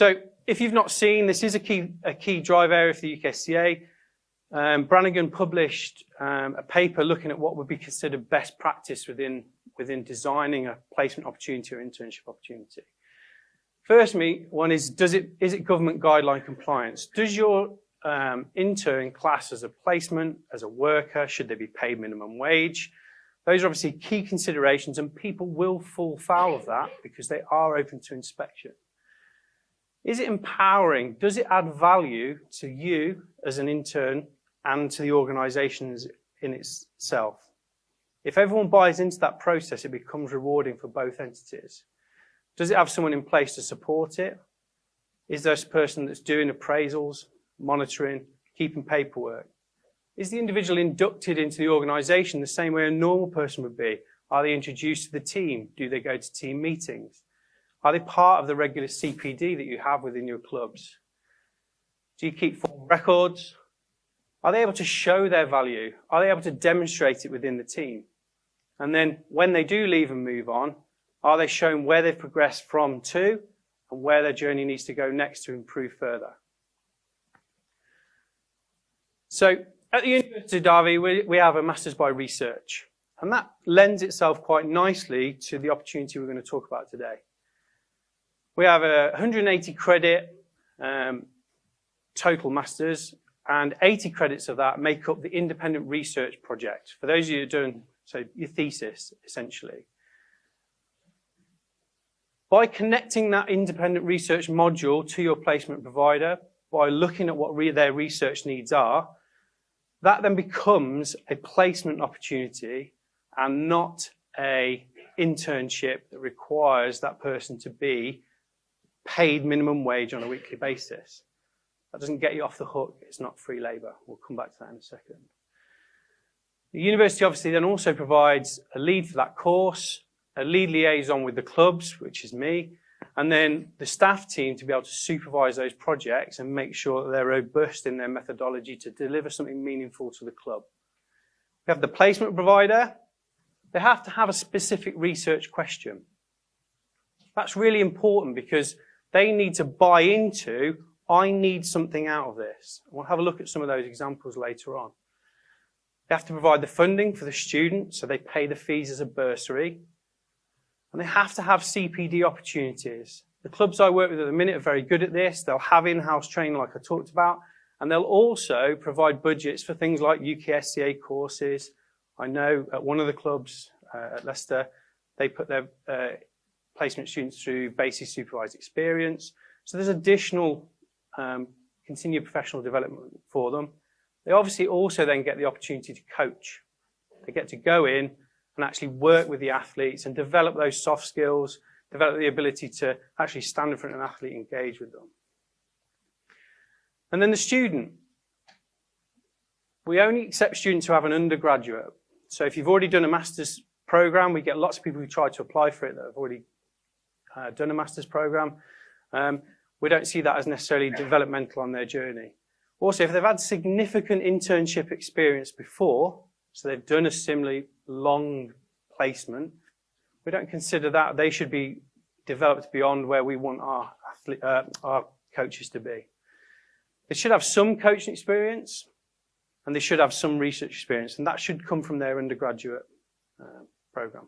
So if you've not seen, this is a key drive area for the UKSCA. Brannigan published a paper looking at what would be considered best practice within designing a placement opportunity or internship opportunity. First one is it government guideline compliance? Does your intern class as a placement, as a worker, should they be paid minimum wage? Those are obviously key considerations, and people will fall foul of that because they are open to inspection. Is it empowering? Does it add value to you as an intern and to the organisation in itself? If everyone buys into that process, it becomes rewarding for both entities. Does it have someone in place to support it? Is there a person that's doing appraisals, monitoring, keeping paperwork? Is the individual inducted into the organisation the same way a normal person would be? Are they introduced to the team? Do they go to team meetings? Are they part of the regular CPD that you have within your clubs? Do you keep formal records? Are they able to show their value? Are they able to demonstrate it within the team? And then when they do leave and move on, are they shown where they've progressed from to and where their journey needs to go next to improve further? So at the University of Derby, we have a Masters by Research, and that lends itself quite nicely to the opportunity we're going to talk about today. We have a 180 credit total Masters, and 80 credits of that make up the independent research project. For those of you who are doing, so your thesis, essentially. By connecting that independent research module to your placement provider, by looking at what their research needs are, that then becomes a placement opportunity and not an internship that requires that person to be paid minimum wage on a weekly basis. That doesn't get you off the hook. It's not free labour. We'll come back to that in a second. The university obviously then also provides a lead for that course, a lead liaison with the clubs, which is me, and then the staff team to be able to supervise those projects and make sure that they're robust in their methodology to deliver something meaningful to the club. We have the placement provider. They have to have a specific research question. That's really important because they need to buy into, I need something out of this. We'll have a look at some of those examples later on. They have to provide the funding for the student, so they pay the fees as a bursary. And they have to have CPD opportunities. The clubs I work with at the minute are very good at this. They'll have in-house training like I talked about, and they'll also provide budgets for things like UKSCA courses. I know at one of the clubs at Leicester, they put their placement students through basic supervised experience. So there's additional continued professional development for them. They obviously also then get the opportunity to coach. They get to go in and actually work with the athletes and develop those soft skills, develop the ability to actually stand in front of an athlete and engage with them. And then the student. We only accept students who have an undergraduate. So if you've already done a master's program, we get lots of people who try to apply for it that have already done a master's program. We don't see that as necessarily developmental on their journey. Also, if they've had significant internship experience before, so they've done a similarly long placement, we don't consider that they should be developed beyond where we want our coaches to be. They should have some coaching experience, and they should have some research experience, and that should come from their undergraduate program.